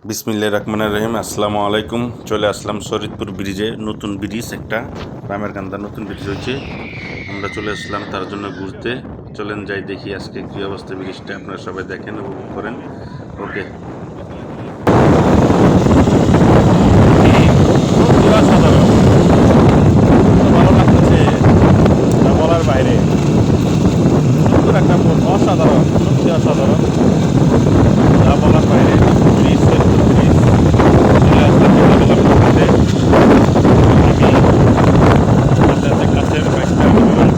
বিসমিল্লাহির রহমানির রহিম। আসসালামু আলাইকুম। চলে আসলাম শরীয়তপুর ব্রিজে, নতুন ব্রিজ একটা রামেরকান্দা নতুন ব্রিজ হয়েছে। আমরা চলে আসলাম তার জন্য ঘুরতে। চলেন যাই দেখি আজকে কী অবস্থা ব্রিজটা, আপনারা সবাই দেখেন, উপভোগ করেন। ওকে। অসাধারণ, ভালো লাগতেছে, তা বলার বাইরে। সুন্দর একটা অসাধারণ, সত্যি অসাধারণ, যা বলার বাইরে। ব্রিজ ব্রিজ চলে আসলাম বিকেলবেলা ঘুরতে। আমি আপনাদের কাছের বাইকটা নিলাম,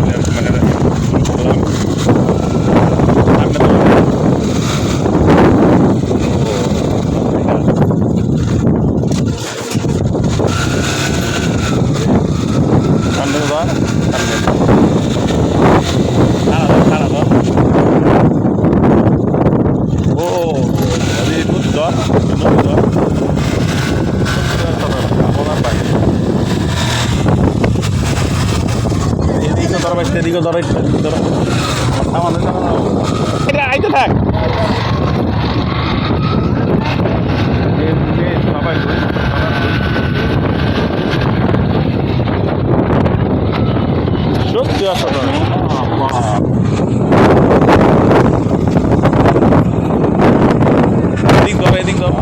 মানে শুরু করলাম। আপনাদের সামনে বা সামনে খারাপ ও নদী নদী বলার বাইরে। এদিকে ধরা বাইতে, এদিকে ধরা ধরা থামানো এটা আইতে থাক। সবাই সত্যি অসাধারণ। এদিক ধরো, এদিক ধরো।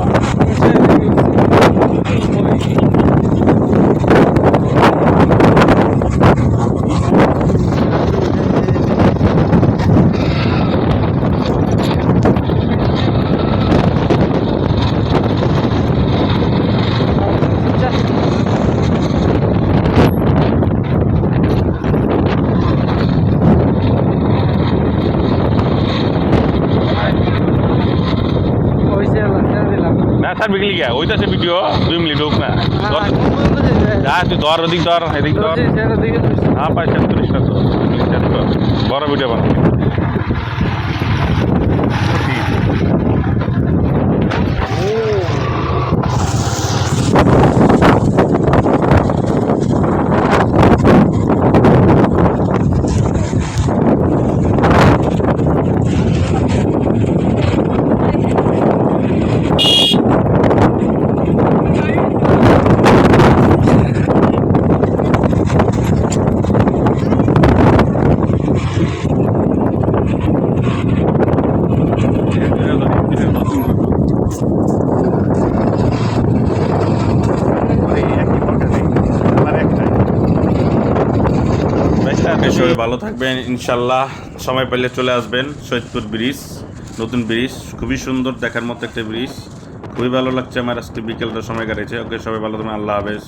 না স্যার বিকলি গিয়া ওইটা ভিডিও 2 মিনিট হোক না। যা তুই ধর, ওদিক ধর, এদিক ধর। হ্যাঁ পাই 37 টাকা বড় ভিডিও বানাবো। সবাই ভালো থাকবেন ইনশাল্লাহ। সময় পেলে চলে আসবেন সৈয়দপুর ব্রিজ, নতুন ব্রিজ, খুবই সুন্দর, দেখার মতো একটা ব্রিজ। খুবই ভালো লাগছে আমার, আজকে বিকেলটা সময় কাটেছে। ওকে, সবাই ভালো থাকবেন, আল্লাহ হাফেজ।